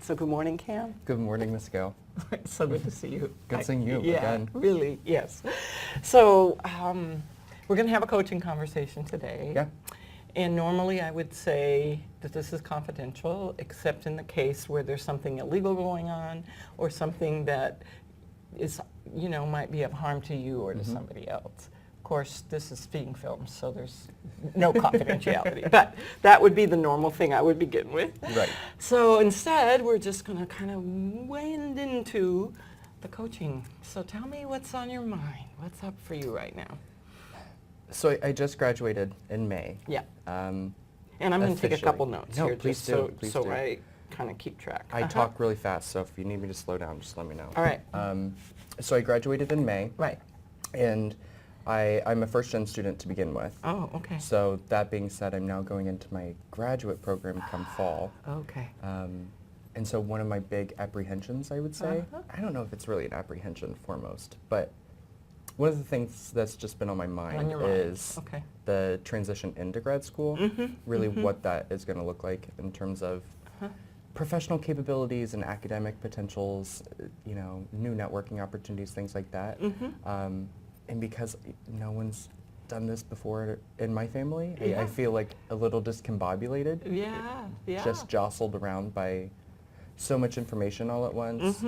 So good morning, Cam. Good morning, Miss Gail. So good to see you. Good seeing you yeah, again. really, yes. So we're going to have a coaching conversation today. Yeah. And normally I would say that this is confidential, except in the case where there's something illegal going on or something that is, might be of harm to you or to somebody else. Of course, this is being filmed, so there's no confidentiality. But that would be the normal thing I would begin with. Right. So instead, we're just going to kind of wade into the coaching. So tell me what's on your mind. What's up for you right now? So I just graduated in May. Yeah. And I'm going to take a couple notes No, here please just do, please so do. I kind of keep track. I talk really fast, so if you need me to slow down, just let me know. All right. So I graduated in May. Right. And I'm a first-gen student to begin with. Oh, okay. So that being said, I'm now going into my graduate program come fall. Okay. And so one of my big apprehensions, I would say, I don't know if it's really an apprehension foremost, but one of the things that's just been on my mind is Okay. the transition into grad school, really what that is going to look like in terms of professional capabilities and academic potentials, new networking opportunities, things like that. And because no one's done this before in my family, I feel like a little discombobulated. Yeah. Just jostled around by so much information all at once.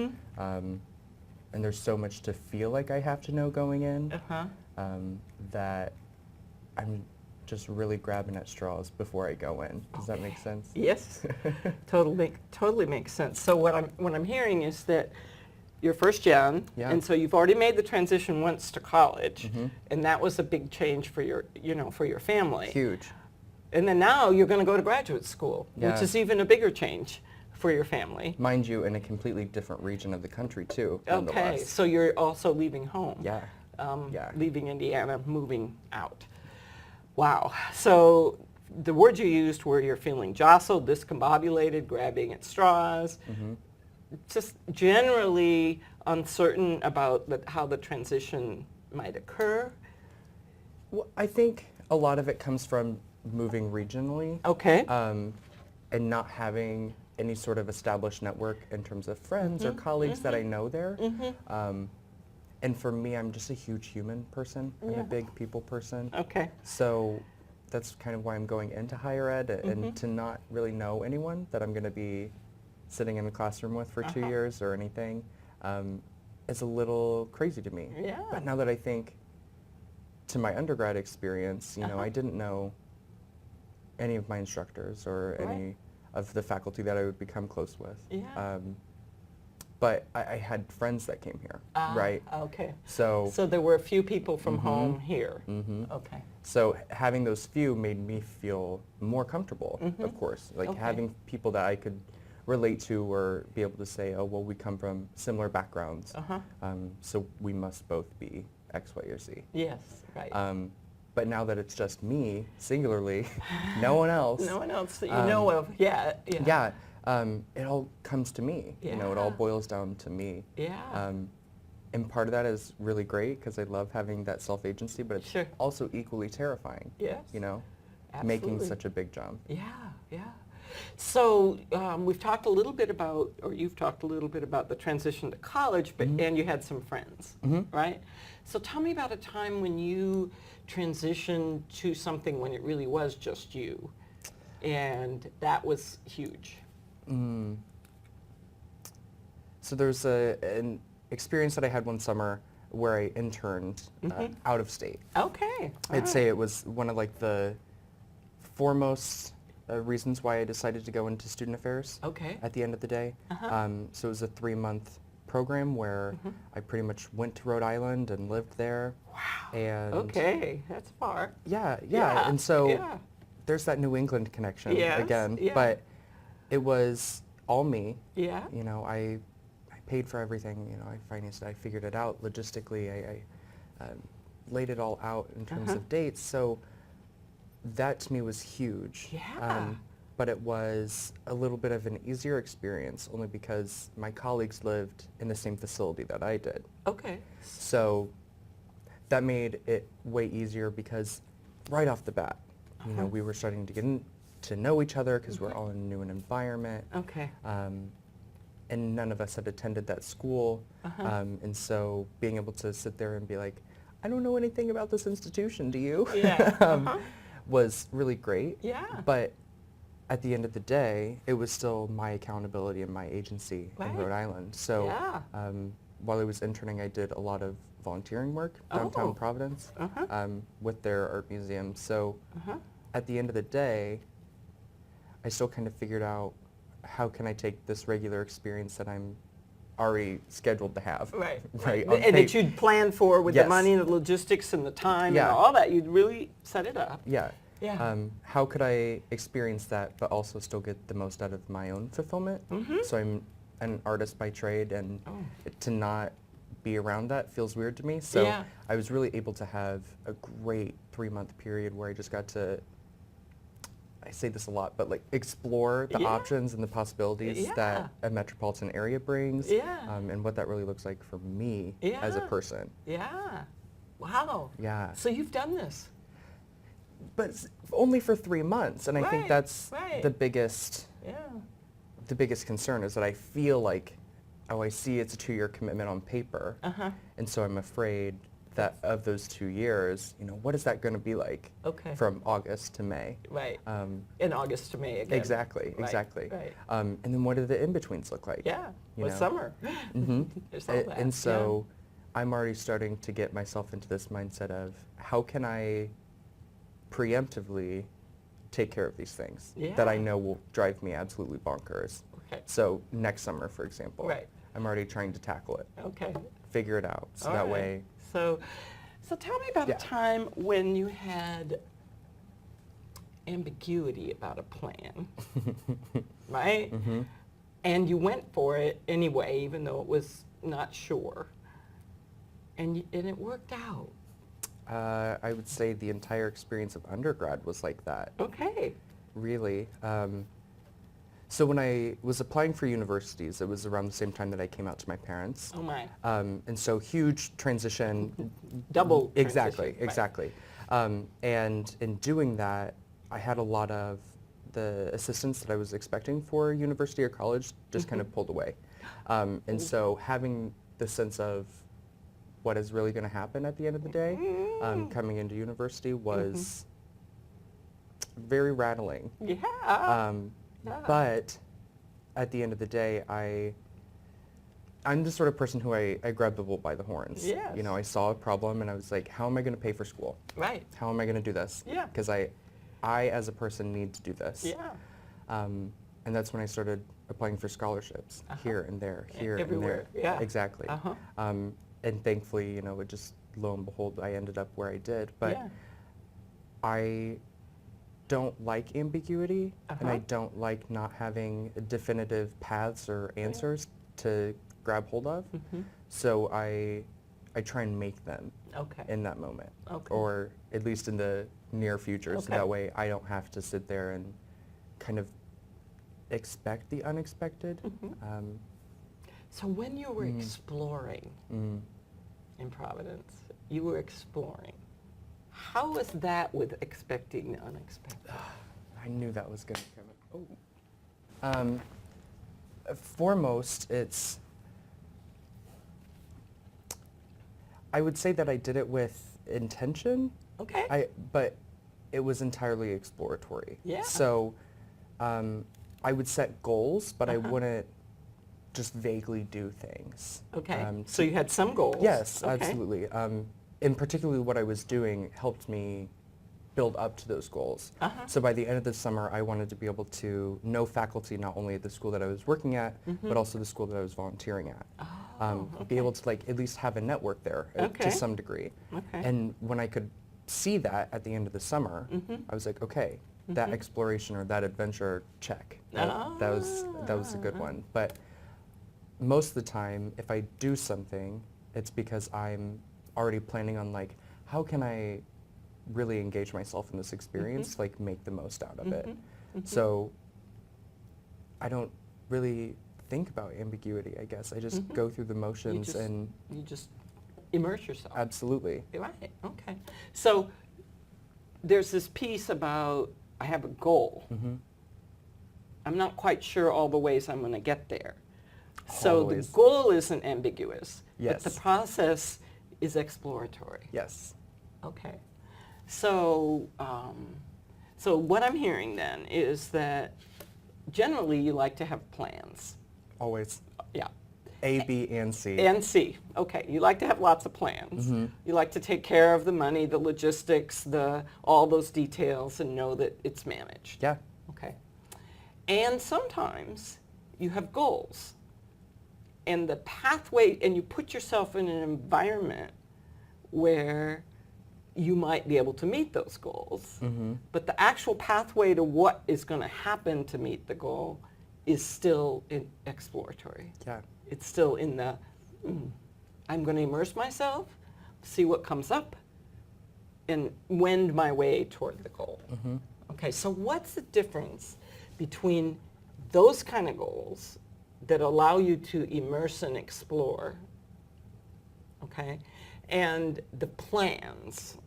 And there's so much to feel like I have to know going in that I'm just really grabbing at straws before I go in. Does that make sense? Yes. Totally makes sense. So what I'm hearing is that you're first gen, and so you've already made the transition once to college, and that was a big change for your family. Huge. And then now you're going to go to graduate school, which is even a bigger change for your family. Mind you, in a completely different region of the country too. Okay, nonetheless. so you're also leaving home. Yeah. Leaving Indiana, moving out. Wow. So the words you used were you're feeling jostled, discombobulated, grabbing at straws, just generally uncertain about how the transition might occur. Well, I think a lot of it comes from moving regionally. Okay. And not having any sort of established network in terms of friends or colleagues that I know there. And for me, I'm just a huge human person. I'm a big people person. Okay. So that's kind of why I'm going into higher ed, and to not really know anyone that I'm going to be sitting in the classroom with for 2 years or anything is a little crazy to me. Yeah. But now that I think to my undergrad experience, I didn't know any of my instructors or any of the faculty that I would become close with. Yeah. But I had friends that came here, right? Okay. So there were a few people from home here. Okay. So having those few made me feel more comfortable, of course. Like having people that I could relate to or be able to say, oh, well, we come from similar backgrounds. So we must both be X, Y, or Z. Yes, right. But now that it's just me, singularly, no one else. No one else that you know of. Yeah. Yeah. It all comes to me. It all Yeah. boils down to me. Yeah. And part of that is really great because I love having that self-agency, but it's also equally terrifying. Yes. Making Absolutely. such a big jump. Yeah. So we've talked a little bit about, or you've talked a little bit about the transition to college, but and you had some friends, right? So tell me about a time when you transitioned to something when it really was just you, and that was huge. So there's an experience that I had one summer where I interned out of state. Okay. I'd say it was one of the foremost reasons why I decided to go into student affairs. Okay. At the end of the day. So it was a 3-month program where I pretty much went to Rhode Island and lived there. Wow. And Okay, that's far. Yeah. Yeah, And so yeah. there's that New England connection Yes, again. yeah. But it was all me. Yeah. I paid for everything. I financed it. I figured it out logistically. I laid it all out in terms of dates. So that to me was huge. Yeah. But it was a little bit of an easier experience only because my colleagues lived in the same facility that I did. Okay. So that made it way easier because right off the bat, we were starting to get to know each other because we're all in a new environment. Okay. and none of us had attended that school. Uh-huh. And so being able to sit there and be like, I don't know anything about this institution, do you? Yeah. Uh-huh. Was really great. Yeah. But at the end of the day, it was still my accountability and my agency in Right. Rhode Island. So Yeah. while I was interning, I did a lot of volunteering work downtown Oh. Providence Uh-huh. with their art museum. So Uh-huh. at the end of the day, I still kind of figured out how can I take this regular experience that I'm already scheduled to have. Right. Right. on And that paper. you'd plan for with the Yes. money and the logistics and the time Yeah. and all that. You'd really set it up. Yeah. Yeah. How could I experience that but also still get the most out of my own fulfillment? Mhm. So I'm an artist by trade, and Oh. to not be around that feels weird to me. So Yeah. I was really able to have a great 3-month period where I just got to, I say this a lot, but like explore the Yeah. options and the possibilities Yeah. that a metropolitan area brings, Yeah. and what that really looks like for me as a Yeah. person. Yeah. Wow. Yeah. So you've done this. But only for 3 months, and I think Right, that's right. the biggest concern is that I feel like, oh, I see it's a 2-year commitment on paper, Uh-huh. and so I'm afraid that of those 2 years, what is that going to be like Okay. from August to May? Right. Um, In August to May again. exactly, Right, exactly. Right. And then what do the in-betweens look like? Yeah. you With know? summer. hmm There's all that. And so I'm already starting to get myself into this mindset of how can I preemptively take care of these things that I Yeah. know will drive me absolutely bonkers. Okay. So next summer, for example, Right. I'm already trying to tackle it, Okay. figure it out, so All that right. way, So tell me about Yeah. a time when you had ambiguity about a plan, right? hmm And you went for it anyway, even though it was not sure. And it worked out. I would say the entire experience of undergrad was like that, Okay. really. So when I was applying for universities, it was around the same time that I came out to my parents. Oh my. And so huge transition. Double Exactly, transition, right. exactly. And in doing that, I had a lot of the assistance that I was expecting for university or college just kind of pulled away. And so having the sense of what is really going to happen at the end of the day, coming into university was very rattling. Yeah. Yeah. But at the end of the day, I'm the sort of person who I grab the bull by the horns. Yes. I saw a problem and I was like, how am I going to pay for school? Right. How am I going to do this? Yeah. Because I as a person need to do this. Yeah. And that's when I started applying for scholarships here and there, here Everywhere. and there. Yeah. Exactly. Uh-huh. And thankfully, it just, lo and behold, I ended up where I did. But Yeah. I don't like ambiguity, and I Uh-huh. don't like not having definitive paths or answers to grab hold of. Mhm. So I try and make them Okay. in that moment, Okay. or at least in the near future, so Okay. that way I don't have to sit there and kind of expect the unexpected. Mhm. So when you were exploring Mm. in Providence, you were exploring. How was that with expecting the unexpected? I knew that was going to come up. Foremost, I would say that I did it with intention, Okay. but it was entirely exploratory. Yeah. So I would set goals, but I Uh-huh. wouldn't just vaguely do things. Okay. So you had some goals. Yes, Okay. absolutely. And particularly what I was doing helped me build up to those goals. Uh-huh. So by the end of the summer, I wanted to be able to know faculty not only at the school that I was working at, but also the school that I was volunteering at. Oh, Be able to at least have a network there Okay. to some degree. Okay. And when I could see that at the end of the summer, I was like, okay, that exploration or that adventure, check. That was a good one. But most of the time, if I do something, it's because I'm already planning on how can I really engage myself in this experience, make the most out of it. So I don't really think about ambiguity, I guess. I just go through the motions and You just immerse yourself. absolutely. Right. Okay. So there's this piece about I have a goal. hmm I'm not quite sure all the ways I'm going to get there. So Always. the goal isn't ambiguous, Yes. but the process is exploratory. Yes. Okay. So, so what I'm hearing then is that generally you like to have plans. Always. Yeah. A, B, and C. And C. Okay. You like to have lots of plans. Mm-hmm. You like to take care of the money, the logistics, all those details, and know that it's managed. Yeah. Okay. And sometimes you have goals. And the pathway, and you put yourself in an environment where you might be able to meet those goals. Mm-hmm. But the actual pathway to what is going to happen to meet the goal is still exploratory. Yeah. It's still in the, I'm going to immerse myself, see what comes up, and wend my way toward the goal. Mm-hmm. Okay, so what's the difference between those kind of goals that allow you to immerse and explore, okay, and the plans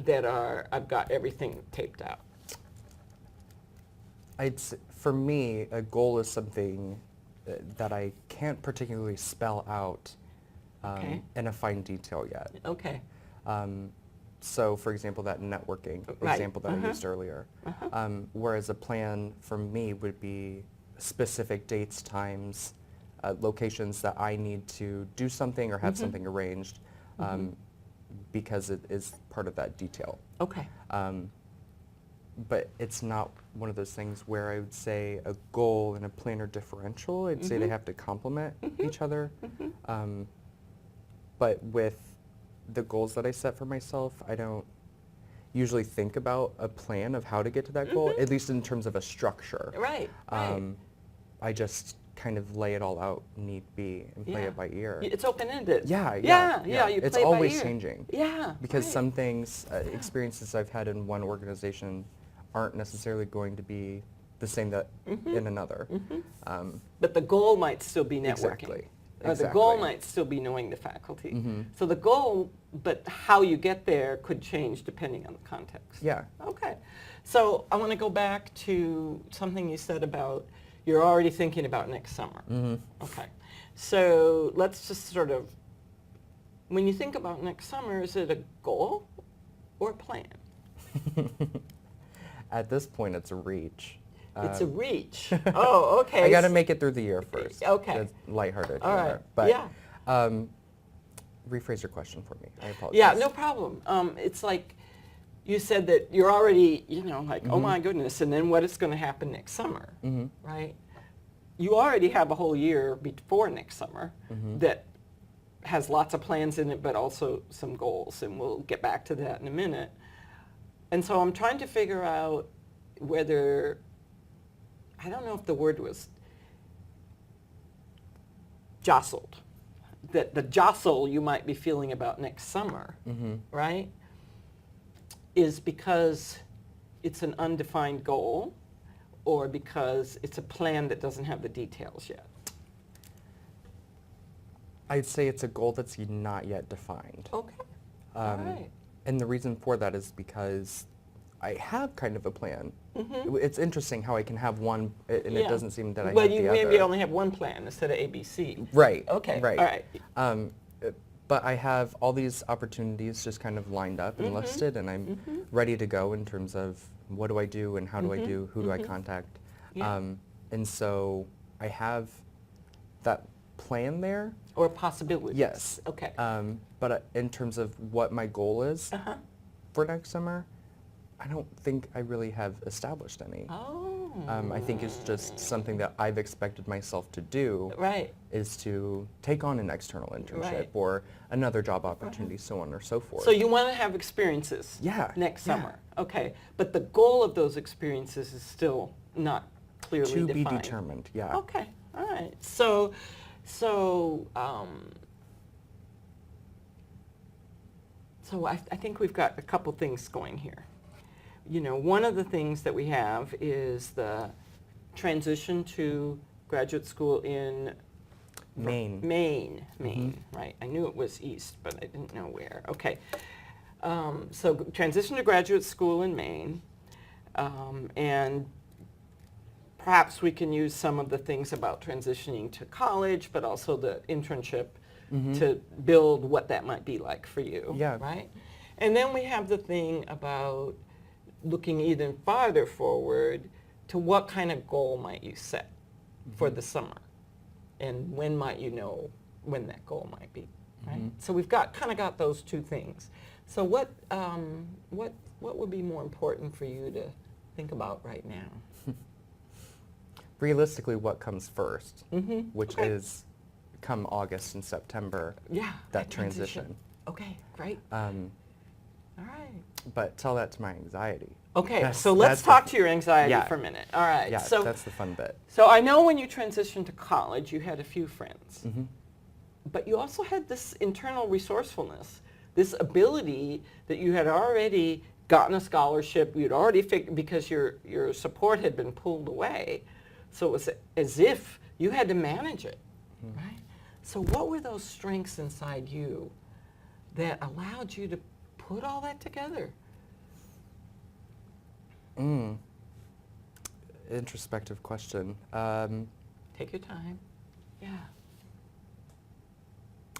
that are, I've got everything taped out? For me, a goal is something that I can't particularly spell out Okay. in a fine detail yet. Okay. So, for example, that networking Right. example that I used earlier, whereas a plan for me would be specific dates, times, locations that I need to do something or have something arranged because it is part of that detail. Okay. But it's not one of those things where I would say a goal and a plan are differential. I'd say they have to complement each other. But with the goals that I set for myself, I don't usually think about a plan of how to get to that goal, at least in terms of a structure. Right. Right. I just kind of lay it all out need be and play Yeah. it by ear. It's open-ended. Yeah. You It's play by always ear. changing. Yeah. Because right. some things, experiences I've had in one organization aren't necessarily going to be the same that in another. But the goal might still be networking. Exactly. Or the goal Exactly. might still be knowing the faculty. So the goal, but how you get there could change depending on the context. Yeah. Okay. So I want to go back to something you said about you're already thinking about next summer. Okay. So let's just sort of, when you think about next summer, is it a goal or a plan? At this point, it's a reach. It's a reach. Oh, okay. I got to make it through the year first. Okay. It's lighthearted. All humor. right. But Yeah. rephrase your question for me. I apologize. Yeah, no problem. It's like you said that you're already, like, oh Mm-hmm. my goodness, and then what is going to happen next summer, right? You already have a whole year before next summer Mm-hmm. that has lots of plans in it, but also some goals, and we'll get back to that in a minute. And so I'm trying to figure out whether, I don't know if the word was jostled, that the jostle you might be feeling about next summer, right, is because it's an undefined goal or because it's a plan that doesn't have the details yet? I'd say it's a goal that's not yet defined. Okay. All right. And the reason for that is because I have kind of a plan. It's interesting how I can have one, and it Yeah. doesn't seem that I Well, have you the maybe other. only have one plan instead of ABC. Right. Okay. Right. All right. But I have all these opportunities just kind of lined up and listed, and I'm ready to go in terms of what do I do and how do I do, who do I contact. Yeah. And so I have that plan there. Or possibilities. Yes. Okay. But in terms of what my goal is Uh-huh. for next summer, I don't think I really have established any. Oh. I think it's just something that I've expected myself to do Right. is to take on an external internship Right. or another job opportunity, so on or so forth. So you want to have experiences Yeah, next yeah. summer. Okay. But the goal of those experiences is still not clearly to defined. be determined, yeah. Okay. All right. So I think we've got a couple things going here. One of the things that we have is the transition to graduate school in Maine. Maine, right. I knew it was east, but I didn't know where. Okay. So transition to graduate school in Maine, and perhaps we can use some of the things about transitioning to college, but also the internship to build what that might be like for you. Yeah. Right? And then we have the thing about looking even farther forward to what kind of goal might you set for the summer, and when might you know when that goal might be, right? So we've got those two things. So what would be more important for you to think about right now? Realistically, what comes first, which Okay. is come August and September, Yeah, that transition. Okay, great. Um, All right. but tell that to my anxiety. Okay, That's- so let's that's talk the- to your anxiety Yeah. for a minute. All right. Yeah, so that's the fun bit. So I know when you transitioned to college, you had a few friends, Mm-hmm. but you also had this internal resourcefulness, this ability that you had already gotten a scholarship, you'd already figured, because your support had been pulled away. So it was as if you had to manage it, right? So what were those strengths inside you that allowed you to put all that together? Introspective question. Take your time. Yeah.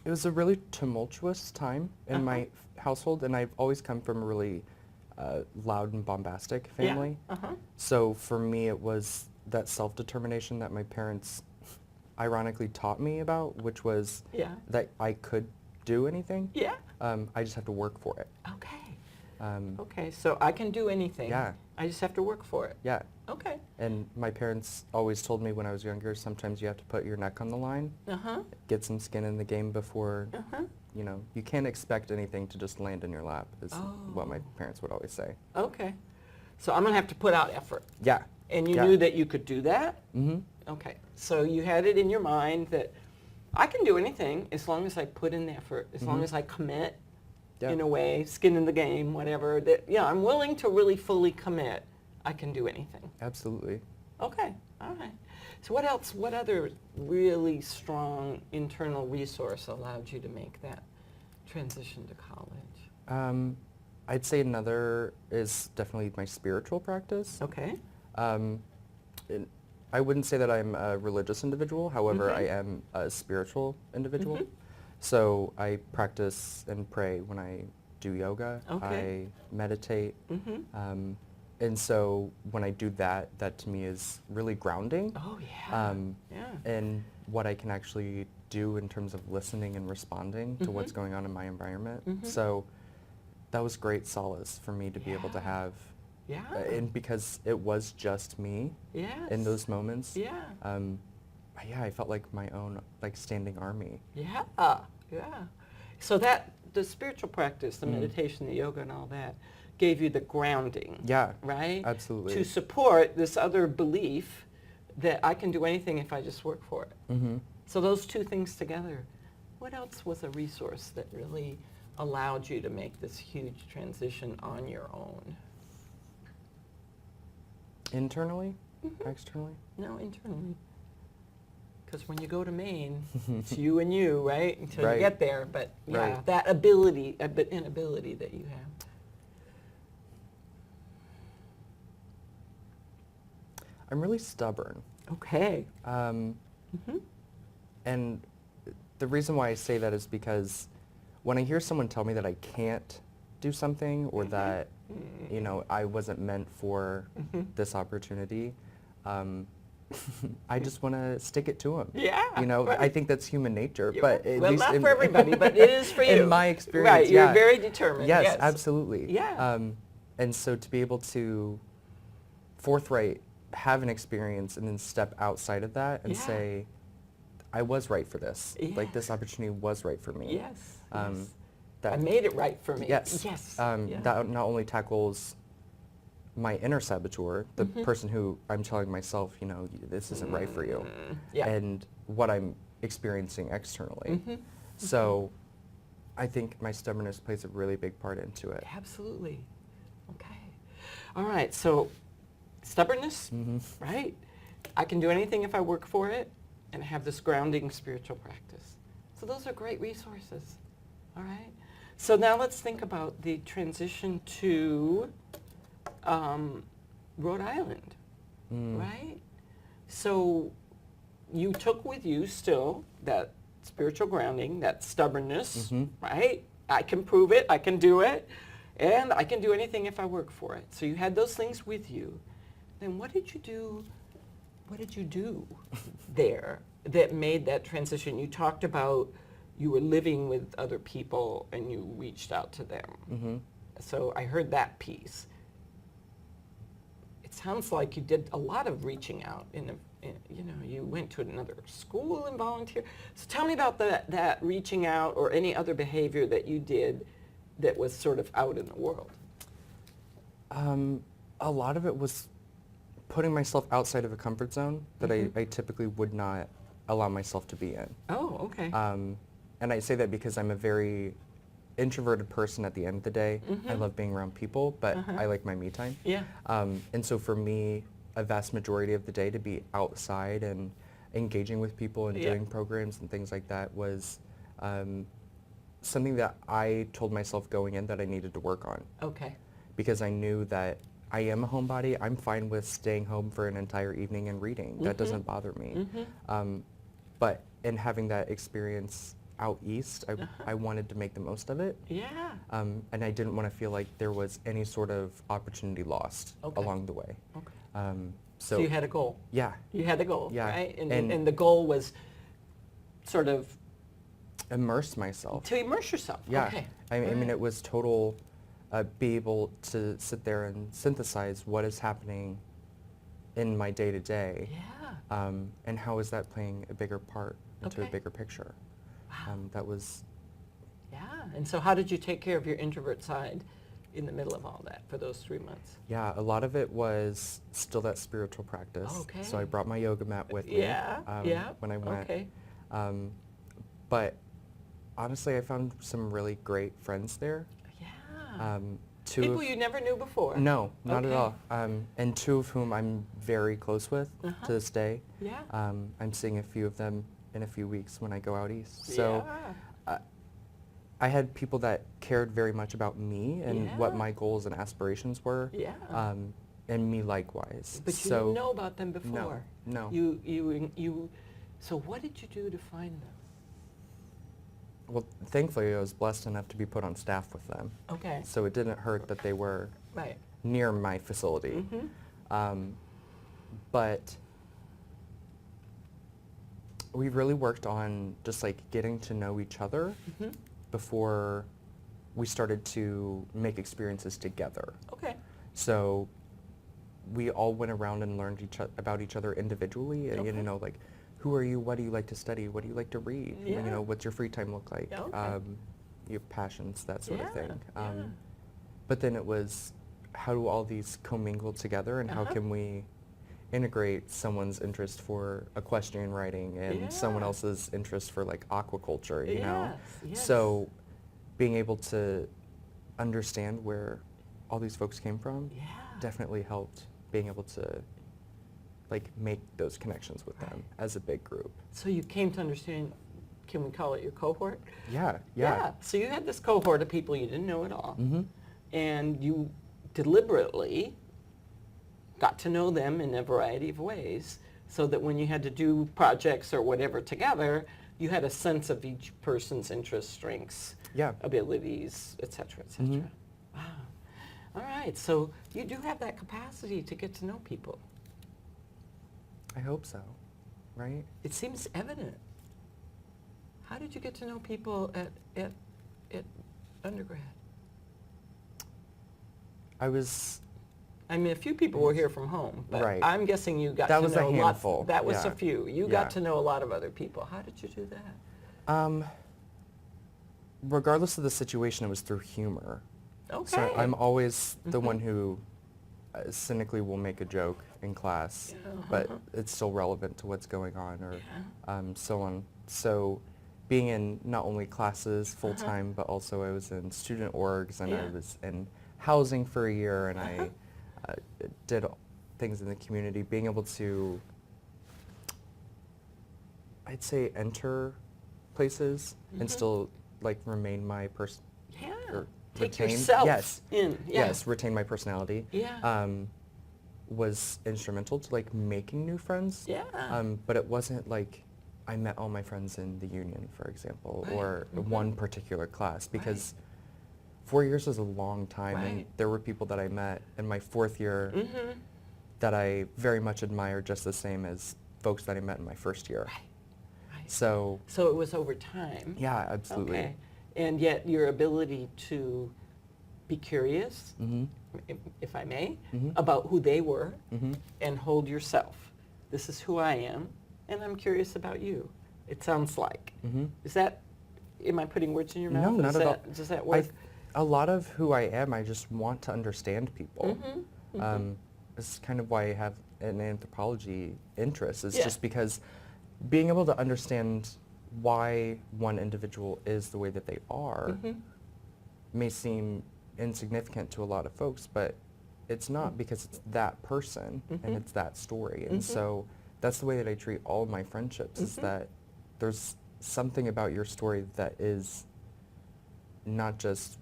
It was a really tumultuous time in my household, and I've always come from a really loud and bombastic family. Yeah. Uh-huh. So for me, it was that self-determination that my parents ironically taught me about, which was Yeah. that I could do anything. Yeah. I just have to work for it. Okay. Um, Okay, so I can do anything. Yeah. I just have to work for it. yeah. Okay. And my parents always told me when I was younger, sometimes you have to put your neck on the line, Uh-huh. get some skin in the game before, Uh-huh. you can't expect anything to just land in your lap, is what my Oh. parents would always say. Okay. So I'm going to have to put out effort. Yeah. And you Yeah. knew that you could do that? Mm-hmm. Okay. So you had it in your mind that I can do anything as long as I put in the effort, as long as I commit Yeah. in a way, skin in the game, whatever, that, I'm willing to really fully commit. I can do anything. Absolutely. Okay, all right. So what else, what other really strong internal resource allowed you to make that transition to college? I'd say another is definitely my spiritual practice. Okay. And I wouldn't say that I'm a religious individual. However, Mhm. I am a spiritual individual. Mhm. So I practice and pray when I do yoga. Okay. I meditate. Mm-hmm. And so when I do that, that to me is really grounding. Oh, yeah. Yeah. And what I can actually do in terms of listening and responding to what's Mhm. going on in my environment. Mhm. So that was great solace for me to be able to Yeah. have. Yeah. And because it was just me Yes. in those moments. Yeah. Yeah, I felt like my own standing army. Yeah. Yeah. So the spiritual practice, the meditation, the yoga and all that, gave you the grounding. Yeah, Right? absolutely. To support this other belief that I can do anything if I just work for it. Mm-hmm. So those two things together. What else was a resource that really allowed you to make this huge transition on your own? Internally, Mhm. externally. No, internally. Because when you go to Maine, it's you and you, right? Until Right. you get there. But yeah, Right. that ability, inability that you have. I'm really stubborn. Okay. Um, Mm-hmm. and the reason why I say that is because when I hear someone tell me that I can't do something or that, I wasn't meant for this opportunity, I just want to stick it to them. Yeah. I right. think that's human nature. Yeah, But at well, least not in, for everybody, but it is for you. In my experience, Right, yeah. you're very determined. Yes, absolutely. Yeah. And so to be able to forthright have an experience and then step outside of that and Yeah. say, I was right for this. Like this Yes. opportunity was right for me. Yes. Um, yes. That I made it right for me. Yes. Yes. Yeah. That not only tackles my inner saboteur, the person who I'm telling myself, this isn't right for you, Yeah. and what I'm experiencing externally. Mhm. So I think my stubbornness plays a really big part into it. Absolutely. Okay. All right. So stubbornness, Mm-hmm. right? I can do anything if I work for it, and have this grounding spiritual practice. So those are great resources. All right. So now let's think about the transition to Rhode Island, right? So you took with you still that spiritual grounding, that stubbornness, right? I can prove it, I can do it, and I can do anything if I work for it. So you had those things with you. Then what did you do? What did you do there that made that transition? You talked about you were living with other people and you reached out to them. So I heard that piece. It sounds like you did a lot of reaching out. You went to another school and volunteered. So tell me about that reaching out or any other behavior that you did that was sort of out in the world. A lot of it was putting myself outside of a comfort zone that I typically would not allow myself to be in. Oh, okay. And I say that because I'm a very introverted person at the end of the day. I love being around people, but I like my me time. Yeah. And so for me, a vast majority of the day to be outside and engaging with people and doing programs and things like that was something that I told myself going in that I needed to work on. Okay. Because I knew that I am a homebody. I'm fine with staying home for an entire evening and reading. That doesn't bother me. But in having that experience out east, I wanted to make the most of it. Yeah. And I didn't want to feel like there was any sort of opportunity lost along the way. Okay. So you had a goal. Yeah. You had a goal, Yeah. right? And And the goal was sort of immerse myself. to immerse yourself. Yeah. Okay. I mean, it was total be able to sit there and synthesize what is happening in my day-to-day. Yeah. And how is that playing a bigger part into a Okay. bigger picture. Wow. That was... Yeah. And so how did you take care of your introvert side in the middle of all that for those 3 months? Yeah, a lot of it was still that spiritual practice. Okay. So I brought my yoga mat with me Yeah. when I went. Okay. But honestly, I found some really great friends there. Yeah. Two People of- you never knew before. No, not at Okay. all. And two of whom I'm very close with to this day. Yeah. I'm seeing a few of them in a few weeks when I go out east. So Yeah. I had people that cared very much about me and what Yeah. my goals and aspirations were. Yeah. And me likewise. But you so didn't know about them before. No. So what did you do to find them? Well, thankfully I was blessed enough to be put on staff with them. Okay. So it didn't hurt that they were Right. near my facility. But we really worked on just like getting to know each other before we started to make experiences together. Okay. So we all went around and learned about each other individually. Okay. You know, like, who are you? What do you like to study? What do you like to read? You Yeah. know, what's your free time look like? Okay. Your passions, that sort of Yeah, thing. yeah. But then it was, how do all these commingle together, and how can we integrate someone's interest for equestrian riding and someone Yeah. else's interest for like aquaculture, you know? Yes, yes. So being able to understand where all these folks came from Yeah. definitely helped being able to like make those connections with them as a big group. So you came to understand, can we call it your cohort? Yeah. So you had this cohort of people you didn't know at all. Mm-hmm. And you deliberately got to know them in a variety of ways so that when you had to do projects or whatever together, you had a sense of each person's interests, strengths, Yeah. abilities, et cetera, et cetera. Mhm. Wow. All right, so you do have that capacity to get to know people. I hope so, right? It seems evident. How did you get to know people at undergrad? I was, I mean, a few people were here from home, but Right. I'm guessing you got That to was a know lots. handful, That was a yeah. few. You Yeah. got to know a lot of other people. How did you do that? regardless of the situation, it was through humor. Okay. So I'm always the one who cynically will make a joke in class, but it's still relevant to what's going on, or so on. So being in not only classes full-time, but also I was in student orgs, and I Yeah. was in housing for a year, and I did things in the community. Being able to, I'd say, enter places and still like remain my person. Yeah. or Take retain- yourself yes. in. Yeah. Yes, retain my personality. Yeah. was instrumental to like making new friends. Yeah. But it wasn't like I met all my friends in the union, for example, Right. or Mhm. one particular class, because 4 years is a long time, and Right. there were people that I met in my 4th year Mm-hmm. that I very much admire just the same as folks that I met in my 1st year. Right. Right. So, So it was over time. yeah, absolutely. Okay. And yet your ability to be curious, Mhm. if I may, Mhm. about who they were Mhm. and hold yourself. This is who I am, and I'm curious about you. It sounds like. Mhm. Is that, am I putting words in your No, mouth? not Is at all. that, does that work? A lot of who I am, I just want to understand people. Mhm, mhm. This is kind of why I have an anthropology interest, is Yeah. just because being able to understand why one individual is the way that they are Mhm. may seem insignificant to a lot of folks, but it's not, because it's that person Mhm. and it's that story. And Mhm. so that's the way that I treat all of my friendships, is Mhm. that there's something about your story that is not just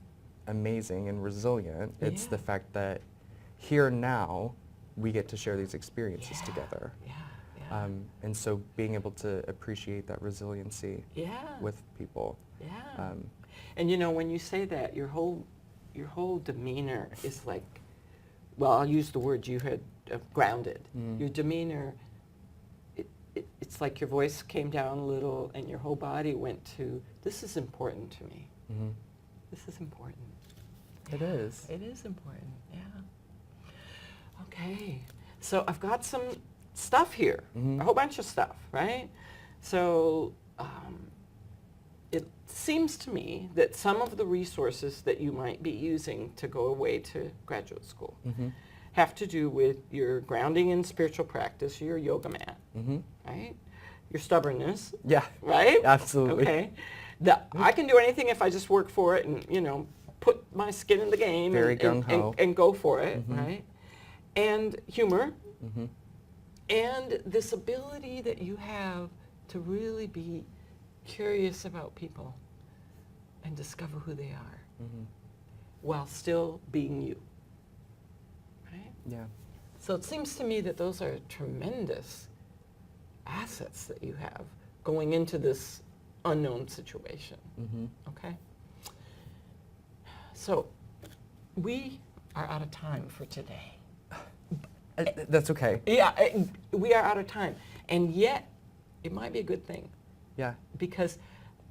amazing and resilient, it's Yeah. the fact that here and now we get to share these experiences Yeah, together. Yeah, yeah. And so being able to appreciate that resiliency Yeah. with people. Yeah. And you know, when you say that, your whole demeanor is like, well, I'll use the word you had, grounded. Mhm. Your demeanor, it's like your voice came down a little and your whole body went to, this is important to me. Mhm. This is important. It Yeah, is. It is important, yeah. Okay, so I've got some stuff here, Mhm. a whole bunch of stuff, right? So it seems to me that some of the resources that you might be using to go away to graduate school Mhm. have to do with your grounding in spiritual practice, your yoga mat, Mhm. right? Your stubbornness, Yeah. right? Absolutely. Okay. I can do anything if I just work for it and, you know, put my skin in the game Very and, gung-ho. and go for it, Mhm. right? And humor, Mhm. and this ability that you have to really be curious about people and discover who they are Mhm. while still being you, right? Yeah. So it seems to me that those are tremendous assets that you have going into this unknown situation, Mhm. okay? So we are out of time for today. That's okay. Yeah, we are out of time. And yet, it might be a good thing, Yeah. because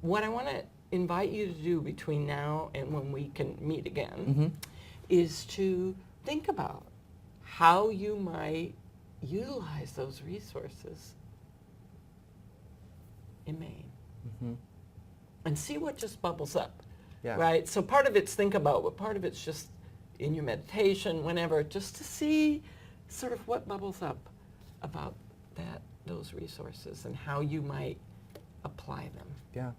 what I want to invite you to do between now and when we can meet again Mhm. is to think about how you might utilize those resources in Maine Mhm. and see what just bubbles up, Yeah. right? So part of it's think about, but part of it's just in your meditation, whenever, just to see sort of what bubbles up about those resources and how you might apply them. Yeah.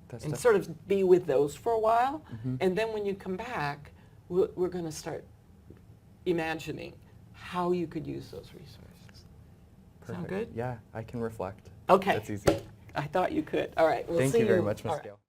That's And def- sort of be with those for a while, Mhm. and then when you come back, we're going to start imagining how you could use those resources. Sound Perfect. good? Yeah, I can reflect. Okay. That's easy. I thought you could. All right. We'll Thank see you very much, All Ms. right. Gale.